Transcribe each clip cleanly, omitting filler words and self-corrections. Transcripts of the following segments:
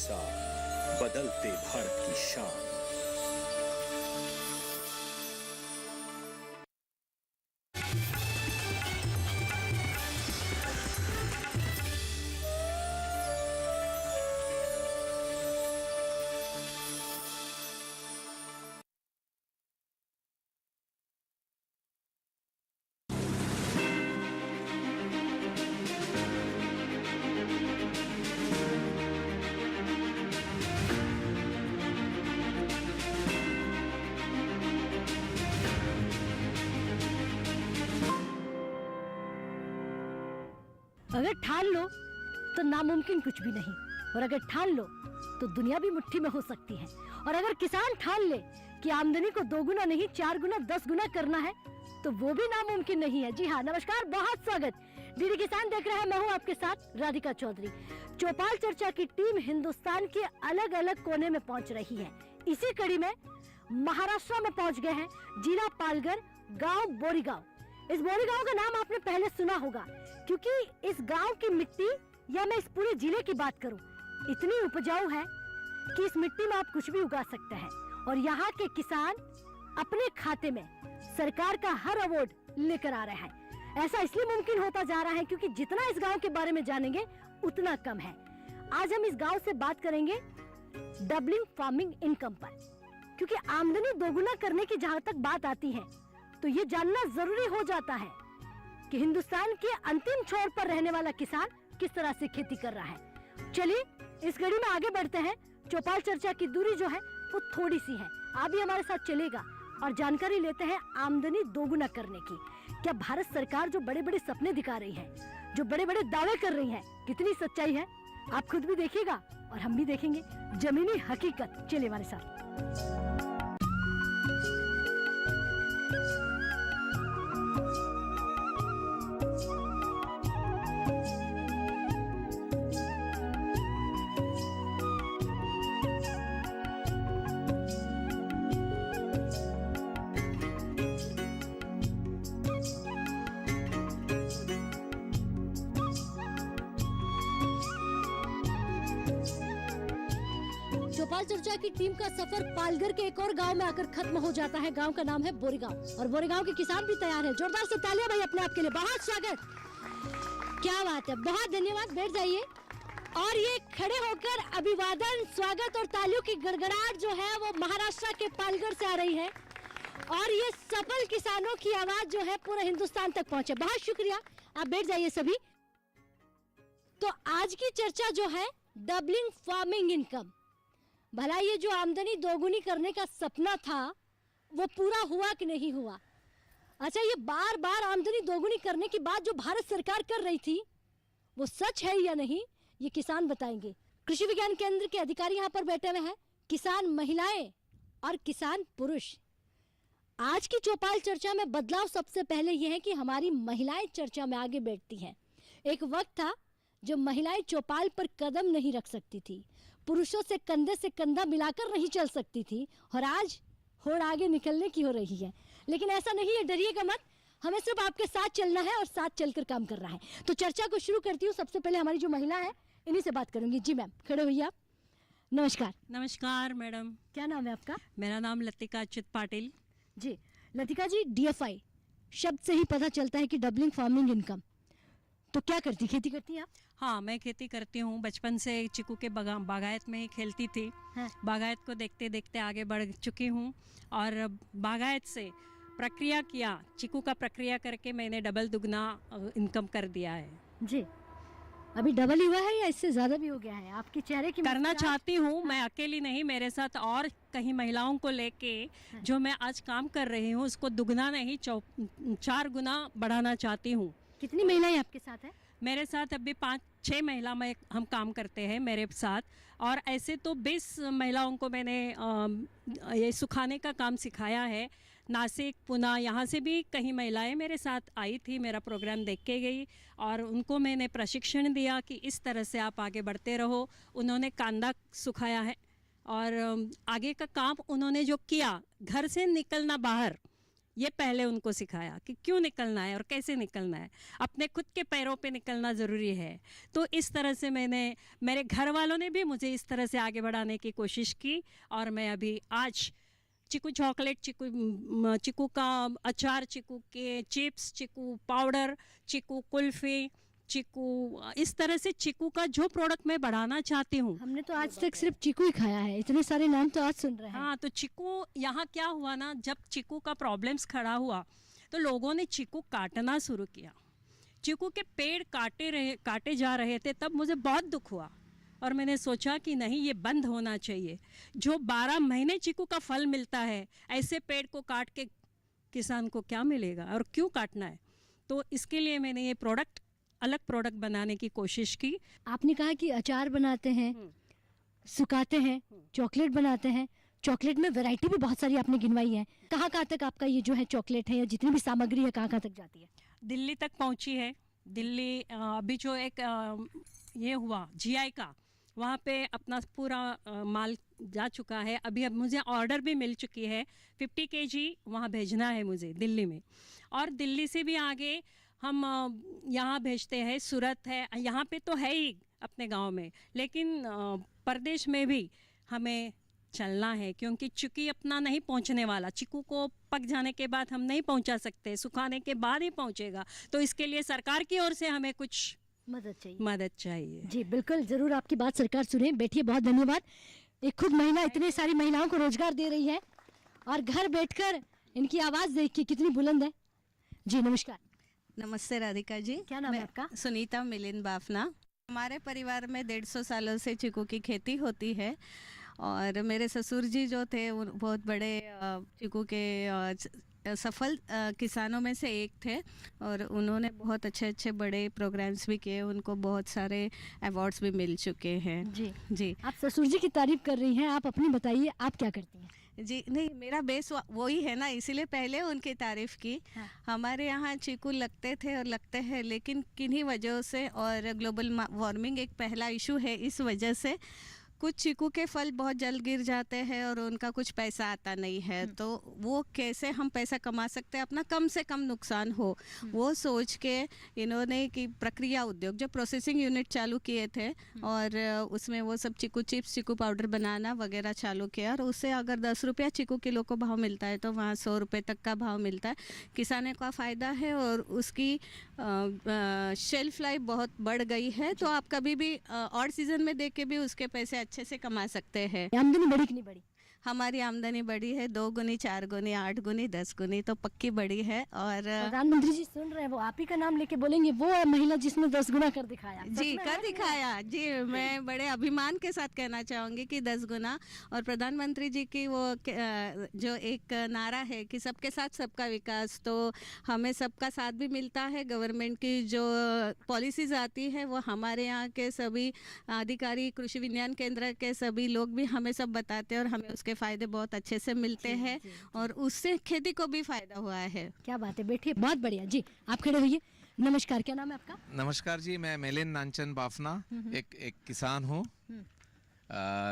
साथ बदलते भारत की शान। अगर ठान लो तो नामुमकिन कुछ भी नहीं, और अगर ठान लो तो दुनिया भी मुट्ठी में हो सकती है। और अगर किसान ठान ले कि आमदनी को 2 गुना नहीं 4 गुना 10 गुना करना है तो वो भी नामुमकिन नहीं है। जी हाँ, नमस्कार, बहुत स्वागत। डीडी किसान देख रहे हैं, मैं हूँ आपके साथ राधिका चौधरी। चौपाल चर्चा की टीम हिंदुस्तान के अलग अलग कोने में पहुँच रही है। इसी कड़ी में महाराष्ट्र में पहुँच गए हैं, जिला पालघर, गाँव बोरीगांव। इस बोरीगांव का नाम आपने पहले सुना होगा, क्योंकि इस गांव की मिट्टी, या मैं इस पूरे जिले की बात करूं, इतनी उपजाऊ है कि इस मिट्टी में आप कुछ भी उगा सकते हैं। और यहाँ के किसान अपने खाते में सरकार का हर अवार्ड लेकर आ रहे हैं। ऐसा इसलिए मुमकिन होता जा रहा है क्योंकि जितना इस गांव के बारे में जानेंगे उतना कम है। आज हम इस गांव से बात करेंगे डबलिंग फार्मिंग इनकम पर, क्योंकि आमदनी दोगुना करने की जहाँ तक बात आती है तो ये जानना जरूरी हो जाता है कि हिंदुस्तान के अंतिम छोर पर रहने वाला किसान किस तरह से खेती कर रहा है। चलिए इस कड़ी में आगे बढ़ते हैं। चौपाल चर्चा की दूरी जो है वो थोड़ी सी है, आप भी हमारे साथ चलेगा और जानकारी लेते हैं आमदनी दोगुना करने की। क्या भारत सरकार जो बड़े बड़े सपने दिखा रही है, जो बड़े बड़े दावे कर रही है, कितनी सच्चाई है, आप खुद भी देखिएगा और हम भी देखेंगे जमीनी हकीकत। चलिए हमारे साथ। चौपाल चर्चा की टीम का सफर पालघर के एक और गांव में आकर खत्म हो जाता है। गांव का नाम है बोरीगांव और बोरीगांव के किसान भी तैयार हैं। जोरदार से तालियां भाई अपने आप के लिए, बहुत स्वागत। क्या बात है, बहुत धन्यवाद, बैठ जाइए। और ये खड़े होकर अभिवादन, स्वागत और तालियों की गड़गड़ाहट जो है वो महाराष्ट्र के पालघर से आ रही है और ये सफल किसानों की आवाज जो है पूरे हिंदुस्तान तक पहुंचे। बहुत शुक्रिया, आप बैठ जाइए सभी। तो आज की चर्चा जो है डबलिंग फार्मिंग इनकम, भला ये जो आमदनी दोगुनी करने का सपना था वो पूरा हुआ कि नहीं हुआ। अच्छा, ये बार बार आमदनी दोगुनी करने की बात जो भारत सरकार कर रही थी वो सच है या नहीं, ये किसान बताएंगे। कृषि विज्ञान केंद्र के अधिकारी यहाँ पर बैठे हुए हैं, किसान महिलाएं और किसान पुरुष। आज की चौपाल चर्चा में बदलाव सबसे पहले यह है कि हमारी महिलाएं चर्चा में आगे बैठती हैं। एक वक्त था जब महिलाएं चौपाल पर कदम नहीं रख सकती थी, पुरुषों से कंधे से कंधा मिलाकर नहीं चल सकती थी, और आज होड़ आगे निकलने की हो रही है। लेकिन ऐसा नहीं है, डरिएगा मत, हमें सिर्फ आपके साथ चलना है और साथ चलकर काम कर रहा है। तो चर्चा को शुरू करती हूँ। सबसे पहले हमारी जो महिला है इन्हीं से बात करूंगी। जी मैम, खड़े होइए आप। नमस्कार। नमस्कार मैडम। क्या नाम है आपका? मेरा नाम लतिका अच्युत पाटिल। जी लतिका जी, DFI शब्द से ही पता चलता है कि डबलिंग फार्मिंग इनकम, तो क्या करती, खेती करती हैं आप? हाँ, मैं खेती करती हूँ। बचपन से चीकू के बागायत में ही खेलती थी। हाँ। बागायत को देखते देखते आगे बढ़ चुकी हूँ और बागायत से प्रक्रिया किया, चीकू का प्रक्रिया करके मैंने डबल दुगना इनकम कर दिया है। जी, अभी डबल ही हुआ है या इससे ज़्यादा भी हो गया है? आपके चेहरे की करना चाहती हूँ। मैं अकेली नहीं, मेरे साथ और कहीं महिलाओं को लेके जो मैं आज काम कर रही हूँ उसको दुगना नहीं 4 गुना बढ़ाना चाहती हूँ। कितनी महिलाएं आपके साथ हैं? मेरे साथ अभी 5-6 महिला में हम काम करते हैं मेरे साथ, और ऐसे तो 20 महिलाओं को मैंने ये सुखाने का काम सिखाया है। नासिक, पुणे, यहाँ से भी कई महिलाएं मेरे साथ आई थी, मेरा प्रोग्राम देख के गई और उनको मैंने प्रशिक्षण दिया कि इस तरह से आप आगे बढ़ते रहो। उन्होंने कांदा सुखाया है और आगे का काम उन्होंने जो किया, घर से निकलना बाहर, ये पहले उनको सिखाया कि क्यों निकलना है और कैसे निकलना है, अपने खुद के पैरों पे निकलना ज़रूरी है। तो इस तरह से मेरे घर वालों ने भी मुझे इस तरह से आगे बढ़ाने की कोशिश की और मैं अभी आज चीकू चॉकलेट, चीकू का अचार, चीकू के चिप्स, चीकू पाउडर, चीकू कुल्फ़ी, चीकू, इस तरह से चीकू का जो प्रोडक्ट मैं बढ़ाना चाहती हूँ। हमने तो आज तक सिर्फ चीकू ही खाया है, इतने सारे नाम तो आज सुन रहे हैं। हाँ, तो चीकू यहाँ क्या हुआ ना, जब चीकू का प्रॉब्लम्स खड़ा हुआ तो लोगों ने चीकू काटना शुरू किया। चीकू के पेड़ काटे जा रहे थे, तब मुझे बहुत दुख हुआ और मैंने सोचा कि नहीं, ये बंद होना चाहिए। जो 12 महीने चीकू का फल मिलता है, ऐसे पेड़ को काट के किसान को क्या मिलेगा और क्यों काटना है। तो इसके लिए मैंने ये अलग प्रोडक्ट बनाने की कोशिश की। आपने कहा कि अचार बनाते हैं, सुखाते हैं, चॉकलेट बनाते हैं। चॉकलेट में वैरायटी भी बहुत सारी आपने गिनवाई है। कहाँ कहाँ तक आपका ये जो है चॉकलेट है या जितनी भी सामग्री है कहाँ कहाँ तक जाती है? दिल्ली तक पहुंची है। दिल्ली अभी जो एक ये हुआ GI का, वहाँ पे अपना पूरा माल जा चुका है। अभी अब मुझे ऑर्डर भी मिल चुकी है, 50 kg वहाँ भेजना है मुझे दिल्ली में। और दिल्ली से भी आगे हम यहाँ भेजते हैं, सूरत है, यहाँ पे तो है ही अपने गांव में, लेकिन प्रदेश में भी हमें चलना है, क्योंकि चूँकि अपना नहीं पहुँचने वाला, चीकू को पक जाने के बाद हम नहीं पहुँचा सकते, सुखाने के बाद ही पहुँचेगा। तो इसके लिए सरकार की ओर से हमें कुछ मदद चाहिए। जी बिल्कुल, ज़रूर आपकी बात सरकार सुने। बैठिए, बहुत धन्यवाद। एक खुद महिला इतने सारी महिलाओं को रोजगार दे रही है और घर बैठकर इनकी आवाज़ देखिए कितनी बुलंद है। जी नमस्कार। नमस्ते राधिका जी। क्या नाम है आपका? सुनीता मिलिंद बाफना। हमारे परिवार में 150 सालों से चीकू की खेती होती है और मेरे ससुर जी जो थे वो बहुत बड़े चीकू के सफल किसानों में से एक थे और उन्होंने बहुत अच्छे अच्छे बड़े प्रोग्राम्स भी किए, उनको बहुत सारे अवार्ड्स भी मिल चुके हैं। जी जी, आप ससुर जी की तारीफ कर रही हैं, आप अपनी बताइए, आप क्या करती हैं? जी नहीं, मेरा बेस वही है ना, इसीलिए पहले उनकी तारीफ की। हाँ। हमारे यहाँ चीकू लगते थे और लगते हैं, लेकिन किन्हीं वजहों से और ग्लोबल वार्मिंग एक पहला इशू है, इस वजह से कुछ चीकू के फल बहुत जल्द गिर जाते हैं और उनका कुछ पैसा आता नहीं है। तो वो कैसे हम पैसा कमा सकते हैं, अपना कम से कम नुकसान हो, वो सोच के इन्होंने कि प्रक्रिया उद्योग जो प्रोसेसिंग यूनिट चालू किए थे और उसमें वो सब चीकू चिप्स, चीकू पाउडर बनाना वगैरह चालू किया और उससे अगर 10 रुपया चीकू किलो को भाव मिलता है तो वहाँ 100 रुपये तक का भाव मिलता है। किसानों का फ़ायदा है और उसकी शेल्फ लाइफ बहुत बढ़ गई है। तो आप कभी भी और सीज़न में देख के भी उसके पैसे अच्छे से कमा सकते हैं। आमदनी बढ़ी कि नहीं बढ़ी? हमारी आमदनी बढ़ी है, 2 गुनी, 4 गुनी, 8 गुनी, 10 गुनी तो पक्की बढ़ी है। और प्रधानमंत्री जी सुन रहे हैं, वो आप ही का नाम लेके बोलेंगे, वो महिला जिसने 10 गुना कर दिखाया। जी कर दिखाया जी, मैं बड़े अभिमान के साथ कहना चाहूँगी कि 10 गुना। और प्रधानमंत्री जी की वो जो एक नारा है कि सबके साथ सबका विकास, तो हमें सबका साथ भी मिलता है। गवर्नमेंट की जो पॉलिसीज़ आती है वो हमारे यहाँ के सभी अधिकारी, कृषि विज्ञान केंद्र के सभी लोग भी हमें सब बताते हैं और हमें उसके फ़ायदे बहुत अच्छे से मिलते हैं और उससे खेती को भी फ़ायदा हुआ है। क्या बात है, बैठिए, बहुत बढ़िया। जी आप खड़े होइए। नमस्कार, क्या नाम है आपका? नमस्कार जी, मैं मिलिंद नानचंद बाफना, एक किसान हूँ।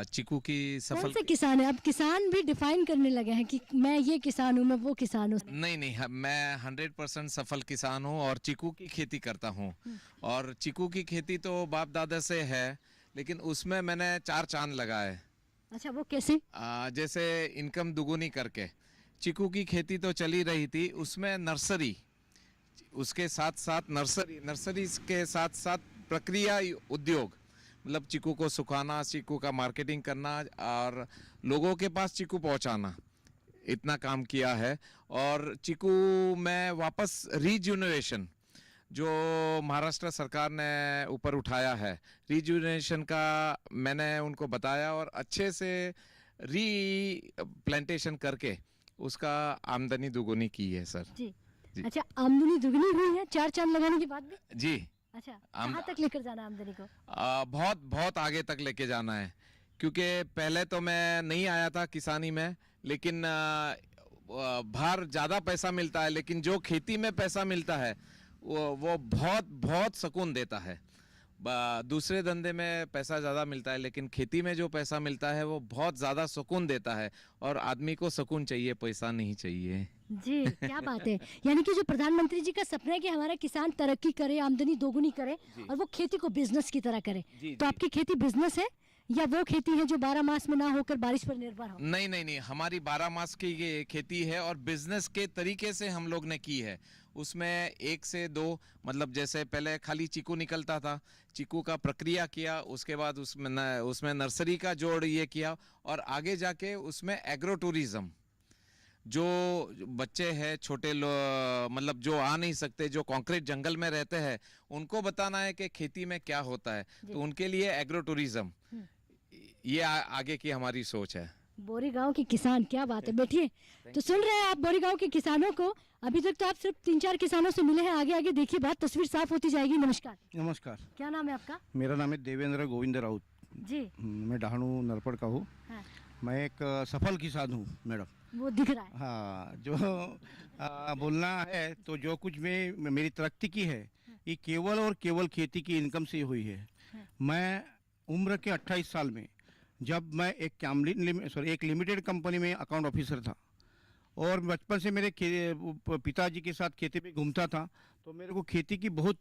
चीकू की कौन सफल से किसान है? अब किसान भी डिफाइन करने लगे हैं कि मैं ये किसान हूँ, मैं वो किसान हूँ। नहीं, मैं 100% सफल किसान हूँ और चीकू की खेती करता हूँ। और चीकू की खेती तो बाप दादा से है, लेकिन उसमें मैंने 4 चांद लगाए। अच्छा, वो कैसे? जैसे इनकम दुगुनी करके। चीकू की खेती तो चली रही थी, उसमें नर्सरी, उसके साथ साथ नर्सरी के साथ साथ प्रक्रिया उद्योग, मतलब चीकू को सुखाना, चीकू का मार्केटिंग करना और लोगों के पास चीकू पहुंचाना, इतना काम किया है। और चीकू में वापस रीजुनेशन जो महाराष्ट्र सरकार ने ऊपर उठाया है, रीजुनेशन का मैंने उनको बताया और अच्छे से प्लांटेशन करके उसका आमदनी दुगुनी की है सर। जी। जी। अच्छा, आमदनी दुगनी हुई है 4 चांद लगाने के बाद भी? जी। अच्छा, कहाँ तक लेकर जाना है आमदनी को? बहुत बहुत आगे तक लेके जाना है, क्योंकि पहले तो मैं नहीं आया था किसानी में, लेकिन बाहर ज़्यादा पैसा मिलता है, लेकिन जो खेती में पैसा मिलता है वो बहुत बहुत सुकून देता है। दूसरे धंधे में पैसा ज़्यादा मिलता है, लेकिन खेती में जो पैसा मिलता है वो बहुत ज़्यादा सुकून देता है और आदमी को सुकून चाहिए, पैसा नहीं चाहिए। जी क्या बात है। यानी कि जो प्रधानमंत्री जी का सपना है कि हमारा किसान तरक्की करे, आमदनी दोगुनी करे और वो खेती को बिजनेस की तरह करे। तो आपकी खेती बिजनेस है या वो खेती है जो 12 मास में ना होकर बारिश पर निर्भर हो? नहीं नहीं नहीं, हमारी 12 मास की ये खेती है और बिजनेस के तरीके से हम लोग ने की है। उसमें 1 से 2 मतलब जैसे पहले खाली चीकू निकलता था, चीकू का प्रक्रिया किया, उसके बाद उसमें नर्सरी का जोड़ ये किया और आगे जाके उसमें एग्रो टूरिज्म, जो बच्चे हैं छोटे मतलब जो आ नहीं सकते, जो कंक्रीट जंगल में रहते हैं, उनको बताना है कि खेती में क्या होता है, तो उनके लिए एग्रो टूरिज्म, ये आगे की हमारी सोच है। बोरी गांव के किसान, क्या बात है। बैठिए। तो सुन रहे हैं आप बोरी गांव के किसानों को। अभी तक तो आप सिर्फ 3-4 किसानों से मिले हैं, आगे आगे देखिए बात तस्वीर साफ होती जाएगी। नमस्कार। नमस्कार, क्या नाम है आपका? मेरा नाम है देवेंद्र गोविंद राउत जी। मैं डहाणू नरपड़ का हूँ। हाँ। मैं एक सफल किसान हूँ मैडम। वो दिख रहा है। हाँ, जो बोलना है तो जो कुछ में मेरी तरक्की की है ये केवल और केवल खेती की इनकम से हुई है। मैं उम्र के 28 साल में जब मैं एक लिमिटेड कंपनी में अकाउंट ऑफिसर था और बचपन से मेरे पिताजी के साथ खेती में घूमता था, तो मेरे को खेती की बहुत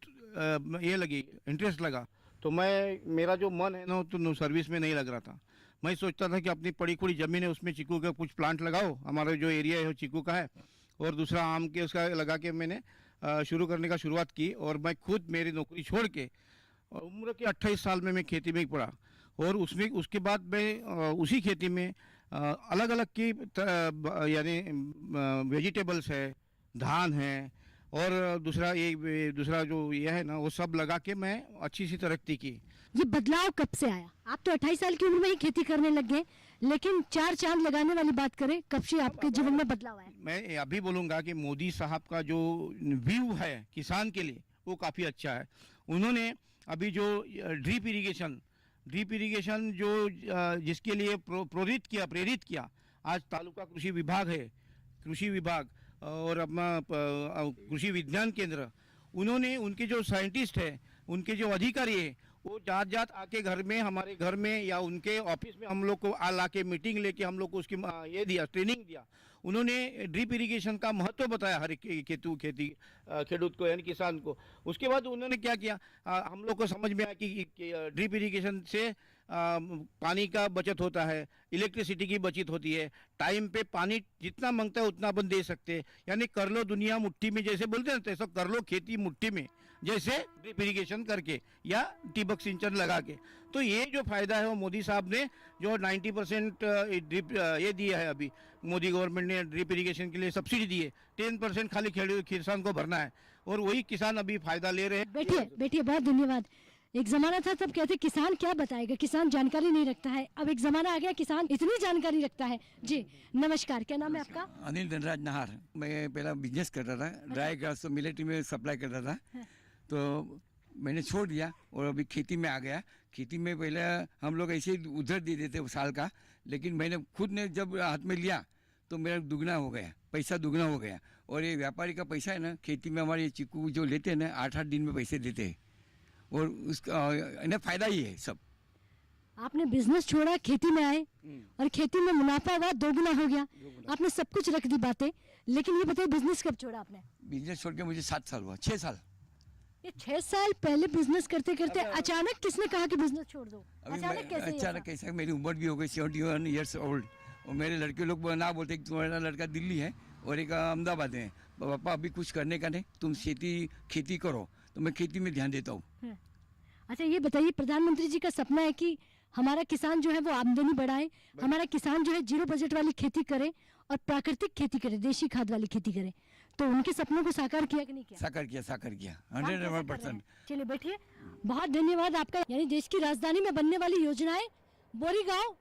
ये लगी, इंटरेस्ट लगा। तो मेरा जो मन है ना तो सर्विस में नहीं लग रहा था। मैं सोचता था कि अपनी पड़ी खुड़ी ज़मीन है उसमें चीकू का कुछ प्लांट लगाओ, हमारा जो एरिया है वो चीकू का है, और दूसरा आम के उसका लगा के मैंने शुरू करने का शुरुआत की। और मैं खुद मेरी नौकरी छोड़ के और उम्र के 28 साल में मैं खेती में पड़ा और उसके बाद मैं उसी खेती में अलग अलग की यानी वेजिटेबल्स है, धान है और दूसरा जो ये है ना वो सब लगा के मैं अच्छी सी तरक्की की। ये बदलाव कब से आया? आप तो 28 साल की उम्र में ही खेती करने लग गए, लेकिन 4 चांद लगाने वाली बात करें, कब से आपके जीवन में बदलाव आया? मैं अभी बोलूँगा कि मोदी साहब का जो व्यू है किसान के लिए वो काफ़ी अच्छा है। उन्होंने अभी जो ड्रिप इरिगेशन जो जिसके लिए प्रेरित किया, आज तालुका कृषि विभाग और अपना कृषि विज्ञान केंद्र, उन्होंने उनके जो साइंटिस्ट है, उनके जो अधिकारी है, वो जात आके घर में, हमारे घर में या उनके ऑफिस में हम लोग को ला के मीटिंग लेके हम लोग को उसकी ये दिया, ट्रेनिंग दिया। उन्होंने ड्रिप इरिगेशन का महत्व बताया हर एक खेडूत को यानी किसान को। उसके बाद उन्होंने क्या किया, हम लोग को समझ में आया कि ड्रिप इरिगेशन से पानी का बचत होता है, इलेक्ट्रिसिटी की बचत होती है, टाइम पे पानी जितना मांगता है उतना अपन दे सकते हैं। यानी कर लो दुनिया मुट्ठी में, जैसे बोलते हैं ना, तो कर लो खेती मुट्ठी में, जैसे ड्रिप इरिगेशन करके या टिबक सिंचन लगा के। तो ये जो फायदा है वो मोदी साहब ने जो 90% ड्रिप ये दिया है, अभी मोदी गवर्नमेंट ने ड्रिप इरिगेशन के लिए सब्सिडी दी है, 10% खाली किसान को भरना है और वही किसान अभी फायदा ले रहे हैं। बैठिए, बहुत धन्यवाद। एक जमाना था तब कहते किसान क्या बताएगा, किसान जानकारी नहीं रखता है। अब एक जमाना आ गया किसान इतनी जानकारी रखता है। जी नमस्कार, क्या नाम है आपका? अनिल धनराज नहार। मैं पहला बिजनेस करता था, ड्राई ग्रास तो मिलिट्री में सप्लाई करता था, तो मैंने छोड़ दिया और अभी खेती में आ गया। खेती में पहले हम लोग ऐसे ही उधर दे देते साल का, लेकिन मैंने खुद ने जब हाथ में लिया तो मेरा दुगना हो गया, पैसा दुगना हो गया। और ये व्यापारी का पैसा है ना, खेती में हमारे चीकू जो लेते हैं ना 8-8 दिन में पैसे देते हैं और उसका इन्हें फायदा ही है सब। आपने बिजनेस छोड़ा, खेती में आए और खेती में मुनाफा हुआ, दोगुना हो गया। आपने सब कुछ रख दी बातें, लेकिन ये बताइए बिजनेस कब छोड़ा आपने? बिजनेस छोड़ के मुझे 7 साल हुआ, 6 साल। ये 6 साल पहले बिजनेस करते करते अचानक किसने कहा कि बिजनेस छोड़ दो? अचानक कैसे? मेरी उम्र भी हो गई 71 ईयर्स ओल्ड और मेरे लड़के लोग ना बोलते कि तुम्हारा लड़का दिल्ली है और एक अहमदाबाद है, पापा अभी कुछ करने का नहीं, तुम खेती करो। तो मैं खेती में ध्यान देता हूँ। अच्छा ये बताइए, प्रधानमंत्री जी का सपना है कि हमारा किसान जो है वो आमदनी बढ़ाए, हमारा किसान जो है 0 बजट वाली खेती करे और प्राकृतिक खेती करे, देशी खाद वाली खेती करे। तो उनके सपनों को साकार किया कि नहीं किया? साकार किया 100%। चलिए बैठिए, बहुत धन्यवाद आपका। यानी देश की राजधानी में बनने वाली योजनाएं बोरी गांव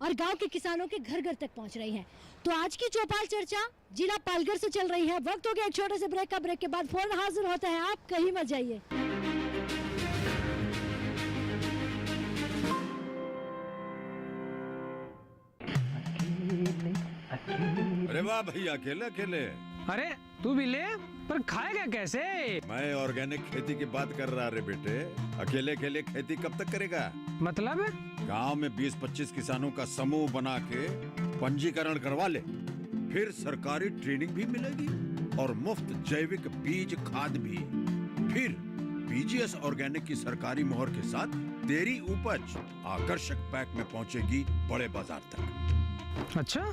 और गांव के किसानों के घर घर तक पहुंच रही हैं। तो आज की चौपाल चर्चा जिला पालघर से चल रही है। वक्त हो गया एक छोटे से ब्रेक का। ब्रेक के बाद फोन हाजिर होता है, आप कहीं मत जाइए। अरे वाह भैया, अकेले अकेले। अरे तू भी ले, पर खाएगा कैसे? मैं ऑर्गेनिक खेती की बात कर रहा रे बेटे। अकेले अकेले खेती कब तक करेगा? मतलब गांव में 20-25 किसानों का समूह बना के पंजीकरण करवा ले, फिर सरकारी ट्रेनिंग भी मिलेगी और मुफ्त जैविक बीज खाद भी। फिर बीजीएस ऑर्गेनिक की सरकारी मोहर के साथ तेरी उपज आकर्षक पैक में पहुंचेगी बड़े बाजार तक। अच्छा,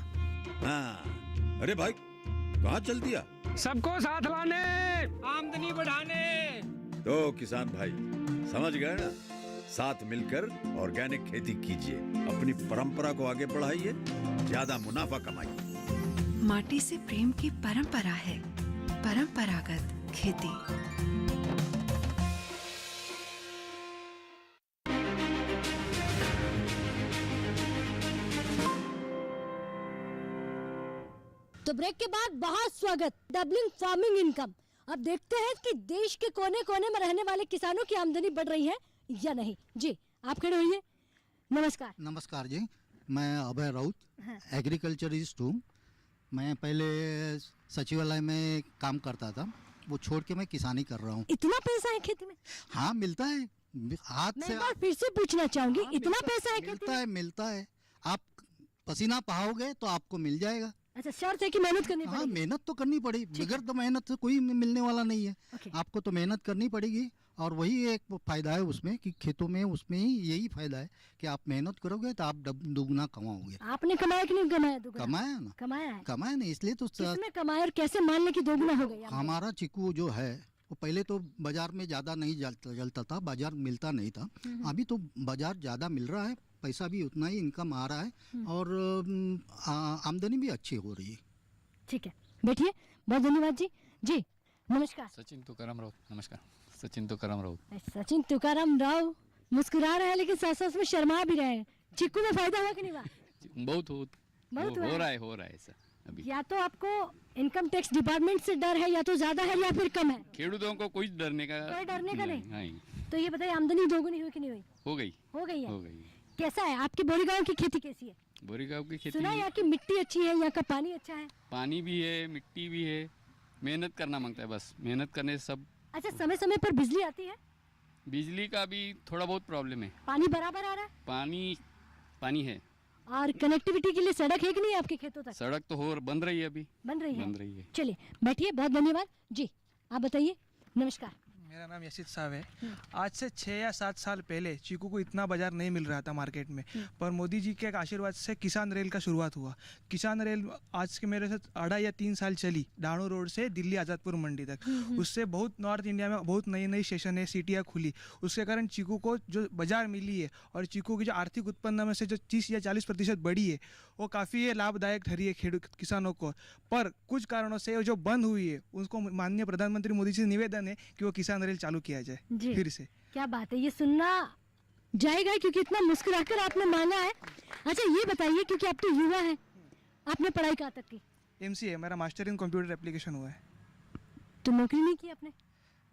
हाँ, अरे भाई कहाँ चल दिया? सबको साथ लाने, आमदनी बढ़ाने। तो किसान भाई समझ गए ना? साथ मिलकर ऑर्गेनिक खेती कीजिए, अपनी परंपरा को आगे बढ़ाइए, ज्यादा मुनाफा कमाइए। माटी से प्रेम की परंपरा है परंपरागत खेती। तो ब्रेक के बाद बहुत स्वागत। Doubling farming income. अब देखते हैं कि देश के कोने कोने में रहने वाले किसानों की आमदनी बढ़ रही है या नहीं। जी आप खड़े होइए। नमस्कार। नमस्कार जी, मैं अभय राउत, एग्रीकल्चरिस्ट हूँ। मैं पहले सचिवालय में काम करता था, वो छोड़ के मैं किसानी कर रहा हूँ। इतना पैसा है खेती में? हाँ मिलता है, हाथ मैं से। एक बार फिर से पूछना चाहूंगी, इतना पैसा है खेती में? मिलता है। आप पसीना बहाओगे तो आपको मिल जाएगा। अच्छा, शर्त है कि मेहनत करनी पड़ेगी। हाँ, मेहनत तो करनी पड़ेगी, बगैर तो मेहनत से कोई मिलने वाला नहीं है। आपको तो मेहनत करनी पड़ेगी, और वही एक फायदा है उसमें कि खेतों में उसमें ही यही फायदा है कि आप मेहनत करोगे तो आप दुगना कमाओगे। आपने कमाया कि नहीं कमाया? दुगना कमाया ना, कमाया है। कमाया ना, इसलिए तो किसने कमाया और कैसे मान ले कि दोगुना हो गया? हमारा चीकू जो है वो पहले तो बाजार में ज्यादा नहीं जलता था, बाजार मिलता नहीं था। अभी तो बाजार ज्यादा मिल रहा है, पैसा भी उतना ही इनकम आ रहा है, और आमदनी भी अच्छी हो रही है। ठीक है, बैठिए। बहुत धन्यवाद जी। जी नमस्कार। सचिन तुकाराम राउत। नमस्कार, सचिन तुकाराम राउत। सचिन तुकाराम राव मुस्कुरा रहे हैं, लेकिन साथ साथ में शर्मा भी रहे हैं। चिक्कू में फायदा हुआ कि नहीं हुआ? बहुत हो रहा है सर अभी। या तो आपको इनकम टैक्स डिपार्टमेंट से डर है, या तो ज्यादा है या फिर कम है? खेडूतों को कोई डरने का नहीं। तो ये बताइए, आमदनी दोगुनी हुई कि नहीं हुई? हो गई है। कैसा है आपकी बोरीगांव की खेती? कैसी है? बोरीगांव की खेती, सुना यहाँ की मिट्टी अच्छी है, यहाँ का पानी अच्छा है? पानी भी है, मिट्टी भी है, मेहनत करना मांगता है, बस मेहनत करने से सब। अच्छा, समय समय पर बिजली आती है? बिजली का भी थोड़ा बहुत प्रॉब्लम है। पानी बराबर आ रहा है? पानी है। और कनेक्टिविटी के लिए सड़क है कि नहीं आपके खेतों तक? सड़क तो बन रही है अभी। बन रही है। चलिए बैठिए, बहुत धन्यवाद जी। आप बताइए। नमस्कार। मेरा नाम यशित साहब है। आज से 6 या 7 साल पहले चीकू को इतना बाजार नहीं मिल रहा था मार्केट में, पर मोदी जी के आशीर्वाद से किसान रेल का शुरुआत हुआ। किसान रेल आज के मेरे से 2.5 या 3 साल चली, डाणू रोड से दिल्ली आज़ादपुर मंडी तक। उससे बहुत नॉर्थ इंडिया में बहुत नई स्टेशन है, सिटियाँ खुली। उसके कारण चीकू को जो बाजार मिली है, और चीकू की जो आर्थिक उत्पन्न में से जो 30 या 40% बढ़ी है, वो काफ़ी लाभदायक ठहरी है किसानों को। पर कुछ कारणों से जो बंद हुई है, उसको माननीय प्रधानमंत्री मोदी जी से निवेदन है कि वो किसान रेल चालू किया जाए फिर से। क्या बात है, ये सुनना जाएगा, क्योंकि इतना मुस्कुराकर आपने मांगा है। अच्छा ये बताइए, क्योंकि आप तो युवा हैं, आपने पढ़ाई कहाँ तक की? MCA, मेरा मास्टर इन कंप्यूटर एप्लीकेशन हुआ है। तो नौकरी नहीं की आपने?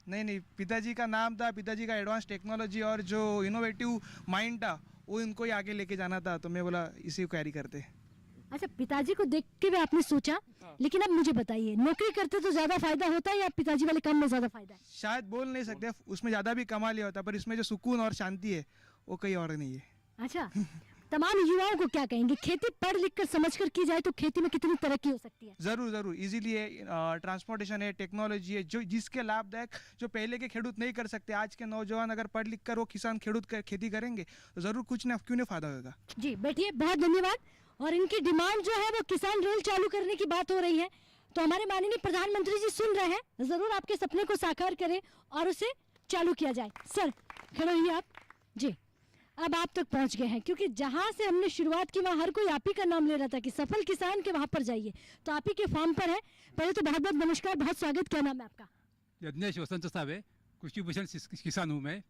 नहीं, पिताजी का नाम था, पिताजी का एडवांस टेक्नोलॉजी और जो इनोवेटिव माइंड था वो इनको ही आगे लेके जाना था, तो मैं बोला इसी को कैरी करते। अच्छा, पिताजी को देख के भी आपने सोचा। लेकिन अब मुझे बताइए, नौकरी करते तो ज्यादा फायदा होता है या पिताजी वाले काम में ज्यादा फायदा है? शायद बोल नहीं सकते, उसमें ज्यादा भी कमा लिया होता, पर इसमें जो सुकून और शांति है वो कहीं और नहीं है। अच्छा, तमाम युवाओं को क्या कहेंगे? खेती पढ़ लिख कर समझ कर की जाए तो खेती में कितनी तरक्की हो सकती है? जरूर इजीली है, ट्रांसपोर्टेशन है, टेक्नोलॉजी है, जो जिसके लाभदायक जो पहले के खेडूत नहीं कर सकते, आज के नौजवान अगर पढ़ लिख कर वो किसान खेडूत खेती करेंगे तो जरूर कुछ ना क्यों नहीं फायदा होगा। जी बैठिए, बहुत धन्यवाद। और इनकी डिमांड जो है वो किसान रेल चालू करने की बात हो रही है, तो हमारे माननीय प्रधानमंत्री जी सुन रहे हैं, जरूर आपके सपने को साकार करें और उसे चालू किया जाए। सर खड़े होइए आप जी। अब आप तक पहुंच गए हैं, क्योंकि जहां से हमने शुरुआत की वहां हर कोई आप ही का नाम ले रहा था कि सफल किसान के वहां पर जाइए, तो आप ही के फार्म पर है। पहले तो बहुत बहुत नमस्कार, बहुत स्वागत। क्या नाम है आपका? यज्ञेश वसंत साहब है, कृषि भूषण किसान हूँ मैं,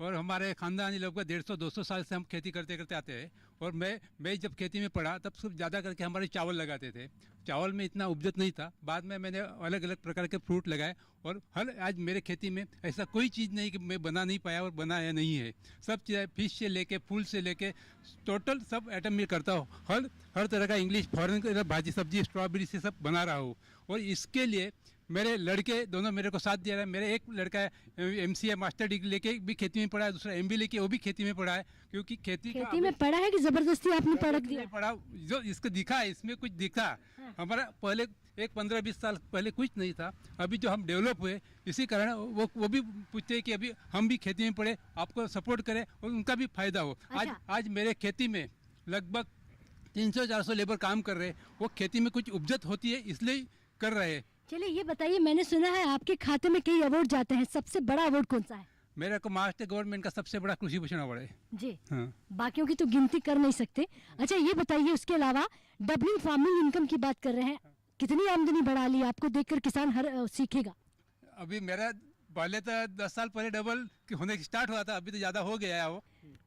और हमारे खानदानी लोग 150-200 साल से हम खेती करते करते आते हैं। और मैं जब खेती में पढ़ा तब सिर्फ ज़्यादा करके हमारे चावल लगाते थे। चावल में इतना उपजत नहीं था, बाद में मैंने अलग अलग प्रकार के फ्रूट लगाए, और आज मेरे खेती में ऐसा कोई चीज़ नहीं कि मैं बना नहीं पाया और बनाया नहीं है। सब चीज़ें फिश से लेके फूल से लेके टोटल सब आइटम में करता हूँ। हर तरह का इंग्लिश फॉरेन भाजी सब्जी स्ट्रॉबेरी से सब बना रहा हूँ। और इसके लिए मेरे लड़के दोनों मेरे को साथ दे रहे हैं। मेरे एक लड़का है MCA मास्टर डिग्री लेके भी खेती में पढ़ा है, दूसरा MBA लेके वो भी खेती में पढ़ा है, क्योंकि खेती में पढ़ा है कि जबरदस्ती आपने पढ़ दिया? पढ़ा जो इसको दिखा है, इसमें कुछ दिखा। हमारा पहले एक 15-20 साल पहले कुछ नहीं था, अभी जो हम डेवलप हुए इसी कारण वो भी पूछते हैं कि अभी हम भी खेती में पढ़े, आपको सपोर्ट करें और उनका भी फायदा हो। आज मेरे खेती में लगभग 300-400 लेबर काम कर रहे हैं, वो खेती में कुछ उपजत होती है इसलिए कर रहे हैं। चलिए ये बताइए, मैंने सुना है आपके खाते में कई अवार्ड जाते हैं, सबसे बड़ा अवार्ड कौन सा है? मेरा को महाराष्ट्र गवर्नमेंट का सबसे बड़ा कृषि भूषण अवार्ड है जी। हाँ। बाकियों की तो गिनती कर नहीं सकते। अच्छा ये बताइए, उसके अलावा डबलिंग फार्मिंग इनकम की बात कर रहे हैं, कितनी आमदनी बढ़ा ली? आपको देखकर किसान हर सीखेगा। अभी मेरा पहले तो 10 साल पहले डबल होने स्टार्ट हुआ था, अभी तो ज्यादा हो गया है वो।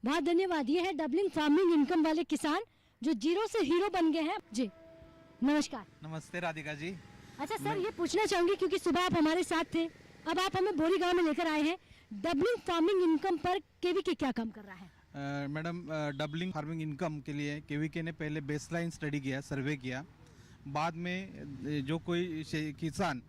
बहुत धन्यवाद। ये है डबलिंग फार्मिंग इनकम वाले किसान जो जीरो से हीरो बन गए हैं। जी नमस्कार। नमस्ते राधिका जी। अच्छा सर, ये पूछना चाहूंगी क्योंकि सुबह आप हमारे साथ थे, अब आप हमें बोरी गांव में लेकर आए हैं, डबलिंग फार्मिंग इनकम पर केवीके क्या काम कर रहा है? मैडम, डबलिंग फार्मिंग इनकम के लिए केवीके ने पहले बेसलाइन स्टडी किया, सर्वे किया, बाद में जो कोई किसान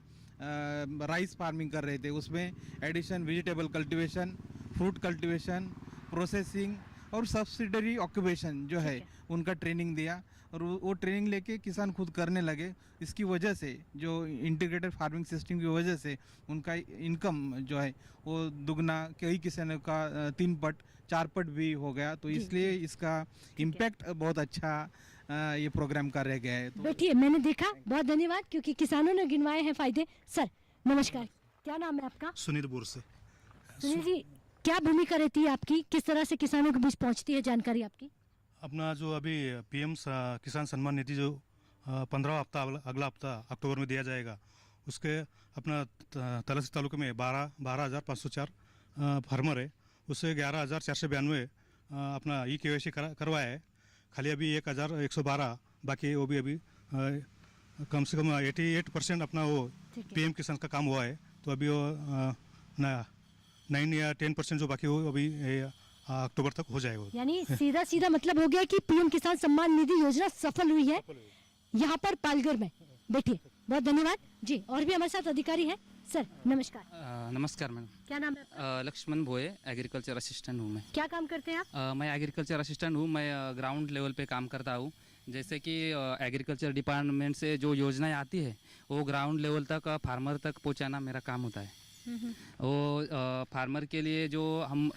राइस फार्मिंग कर रहे थे उसमें addition vegetable cultivation, fruit cultivation, processing और सब्सिडरी ऑक्यूपेशन जो है उनका ट्रेनिंग दिया, और वो ट्रेनिंग लेके किसान खुद करने लगे। इसकी वजह से जो इंटीग्रेटेड फार्मिंग सिस्टम की वजह से उनका इनकम जो है वो दुगना, कई किसानों का 3 पट 4 पट भी हो गया। तो इसलिए इसका इम्पैक्ट बहुत अच्छा ये प्रोग्राम कर गया है। तो बैठिए, मैंने देखा। बहुत धन्यवाद, क्योंकि किसानों ने गिनवाए हैं फायदे। सर नमस्कार, क्या नाम है आपका? सुनील बोर से। सुनील जी, क्या भूमिका रहती है आपकी, किस तरह से किसानों के बीच पहुंचती है जानकारी आपकी? अपना जो अभी PM किसान सम्मान निधि जो 15 हफ्ता अगला हफ्ता अक्टूबर में दिया जाएगा, उसके अपना तलासी तालुके में 12,504 फार्मर है, उससे 11,492 अपना KYC करवाया है। खाली अभी 1,112 बाकी, वो भी अभी कम से कम 88% अपना वो PM किसान का काम हुआ है। तो अभी वो 9 या 10% जो बाकी वो अभी अक्टूबर तक हो जाएगा। यानी सीधा सीधा मतलब हो गया कि PM किसान सम्मान निधि योजना सफल हुई है यहाँ पर पालघर में। बैठिए, बहुत धन्यवाद जी। और भी हमारे साथ अधिकारी हैं। सर नमस्कार। नमस्कार मैडम। क्या नाम है? लक्ष्मण भोये, एग्रीकल्चर असिस्टेंट हूँ मैं। क्या काम करते हैं आप? मैं एग्रीकल्चर असिस्टेंट हूँ। मैं ग्राउंड लेवल पे काम करता हूँ। जैसे कि एग्रीकल्चर डिपार्टमेंट से जो योजनाएं आती है वो ग्राउंड लेवल तक फार्मर तक पहुँचाना मेरा काम होता है। वो फार्मर के लिए जो हम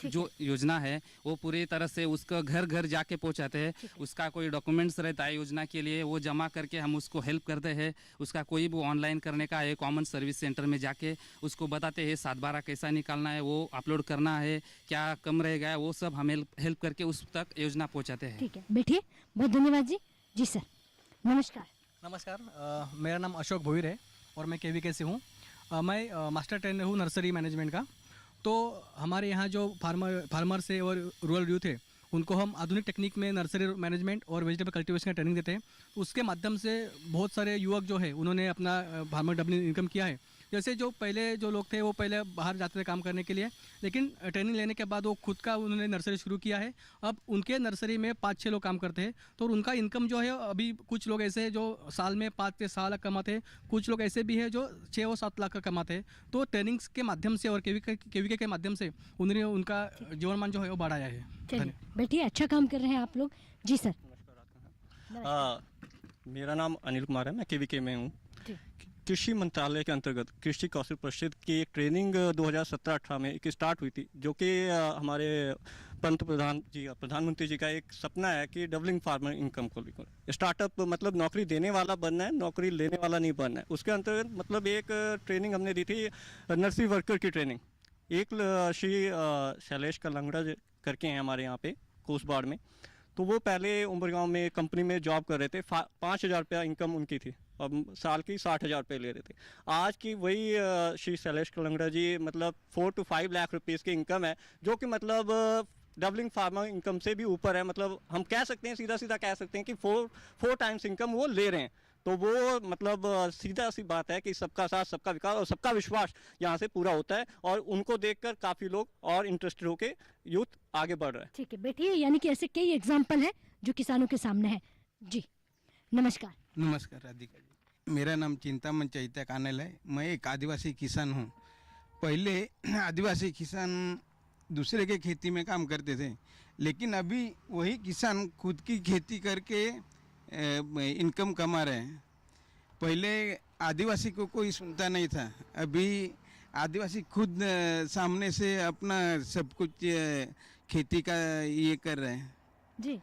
जो योजना है वो पूरी तरह से उसका घर घर जाके पहुंचाते हैं। उसका कोई डॉक्यूमेंट्स रहता है योजना के लिए, वो जमा करके हम उसको हेल्प करते हैं। उसका कोई भी ऑनलाइन करने का है, कॉमन सर्विस सेंटर में जाके उसको बताते हैं 7/12 कैसा निकालना है, वो अपलोड करना है, क्या कम रहेगा, वो सब हम हेल्प करके उस तक योजना पहुँचाते हैं। ठीक है, बैठिए। बहुत धन्यवाद जी। जी सर नमस्कार। नमस्कार, मेरा नाम अशोक भोईर है और मैं KVK से हूँ। मैं मास्टर ट्रेनर हूँ नर्सरी मैनेजमेंट का। तो हमारे यहाँ जो फार्मर से और रूरल यूथ है उनको हम आधुनिक टेक्निक में नर्सरी मैनेजमेंट और वेजिटेबल कल्टीवेशन का ट्रेनिंग देते हैं। उसके माध्यम से बहुत सारे युवक जो है उन्होंने अपना फार्मर डबलिंग इनकम किया है। जैसे जो पहले जो लोग थे वो पहले बाहर जाते थे काम करने के लिए, लेकिन ट्रेनिंग लेने के बाद वो खुद का उन्होंने नर्सरी शुरू किया है। अब उनके नर्सरी में 5-6 लोग काम करते हैं, तो उनका इनकम जो है अभी कुछ लोग ऐसे हैं जो साल में 5 से 7 लाख कमाते हैं, कुछ लोग ऐसे भी हैं जो 6 और 7 लाख का कमाते हैं। तो ट्रेनिंग्स के माध्यम से और KVK के माध्यम से उन्होंने उनका जीवनमान जो है वो बढ़ाया है। चलिए बैठिए, अच्छा काम कर रहे हैं आप लोग। जी सर। मेरा नाम अनिल कुमार है, मैं KVK में हूँ। कृषि मंत्रालय के अंतर्गत कृषि कौशल परिषद की एक ट्रेनिंग 2017-18 में एक स्टार्ट हुई थी, जो कि हमारे प्रधानमंत्री जी का एक सपना है कि डबलिंग फार्मर इनकम को लेकर स्टार्टअप मतलब नौकरी देने वाला बनना है, नौकरी लेने वाला नहीं बनना है। उसके अंतर्गत मतलब एक ट्रेनिंग हमने दी थी नर्सरी वर्कर की ट्रेनिंग। एक श्री शैलेश कलंगड़ा करके हैं हमारे यहाँ पे कोसबाड़ में, तो वो पहले उमरगांव में कंपनी में जॉब कर रहे थे। 5,000 रुपया इनकम उनकी थी, अब साल की 60,000 रुपये ले रहे थे। आज की वही श्री शैलेश कलंगड़ा जी मतलब 4 to 5 लाख रुपीज़ की इनकम है, जो कि मतलब डबलिंग फार्मर इनकम से भी ऊपर है। मतलब हम कह सकते हैं, सीधा सीधा कह सकते हैं कि 4 टाइम्स इनकम वो ले रहे हैं। तो वो मतलब सीधा सी बात है कि सबका साथ सबका विकास और सबका विश्वास यहाँ से पूरा होता है, और उनको देखकर काफ़ी लोग और इंटरेस्टेड होकर यूथ आगे बढ़ रहा है। ठीक है बैठिए, यानी कि ऐसे कई एग्जाम्पल हैं जो किसानों के सामने हैं। जी नमस्कार। नमस्कार राधिका जी। मेरा नाम चिंतामन चैत्य कानेल है। मैं एक आदिवासी किसान हूँ। पहले आदिवासी किसान दूसरे के खेती में काम करते थे, लेकिन अभी वही किसान खुद की खेती करके इनकम कमा रहे हैं। पहले आदिवासी को कोई सुनता नहीं था, अभी आदिवासी खुद सामने से अपना सब कुछ खेती का ये कर रहे हैं। जी,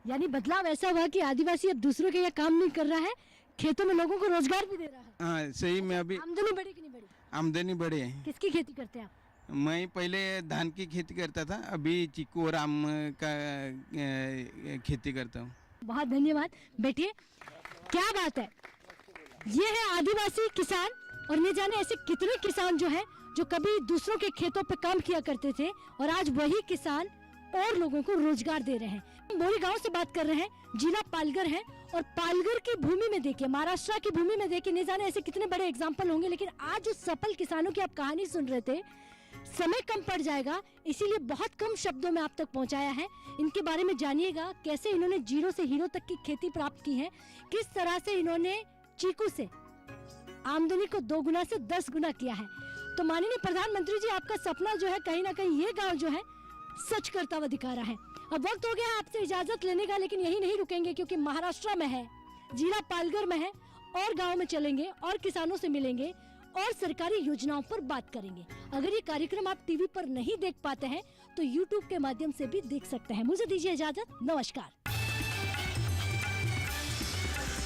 यानी बदलाव ऐसा हुआ कि आदिवासी अब दूसरों के यहाँ काम नहीं कर रहा है, खेतों में लोगों को रोजगार भी दे रहा है। हाँ सही में। अभी आमदनी बढ़ी कि नहीं बढ़ी? आमदनी बढ़ी है। किसकी खेती करते हैं आप? मैं पहले धान की खेती करता था, अभी चीकू और आम का खेती करता हूँ। बहुत धन्यवाद। बैठिए, क्या बात है। ये है आदिवासी किसान, और न जाने ऐसे कितने किसान जो हैं जो कभी दूसरों के खेतों पे काम किया करते थे और आज वही किसान और लोगों को रोजगार दे रहे हैं। बोरी गांव से बात कर रहे हैं, जिला पालघर है, और पालघर की भूमि में देखिए, महाराष्ट्र की भूमि में देखिए, न जाने ऐसे कितने बड़े एग्जाम्पल होंगे, लेकिन आज जो सफल किसानों की आप कहानी सुन रहे थे, समय कम पड़ जाएगा, इसीलिए बहुत कम शब्दों में आप तक पहुंचाया है। इनके बारे में जानिएगा, कैसे इन्होंने जीरो से हीरो तक की खेती प्राप्त की है, किस तरह से इन्होंने चीकू से आमदनी को 2 गुना से 10 गुना किया है। तो माननीय प्रधानमंत्री जी, आपका सपना जो है कहीं ना कहीं ये गांव जो है सच करता हुआ दिखा रहा है। अब वक्त हो गया है आपसे इजाजत लेने का, लेकिन यही नहीं रुकेंगे, क्योंकि महाराष्ट्र में है, जिला पालघर में है, और गांव में चलेंगे और किसानों से मिलेंगे और सरकारी योजनाओं पर बात करेंगे। अगर ये कार्यक्रम आप टीवी पर नहीं देख पाते हैं तो यूट्यूब के माध्यम से भी देख सकते हैं। मुझे दीजिए इजाजत, नमस्कार।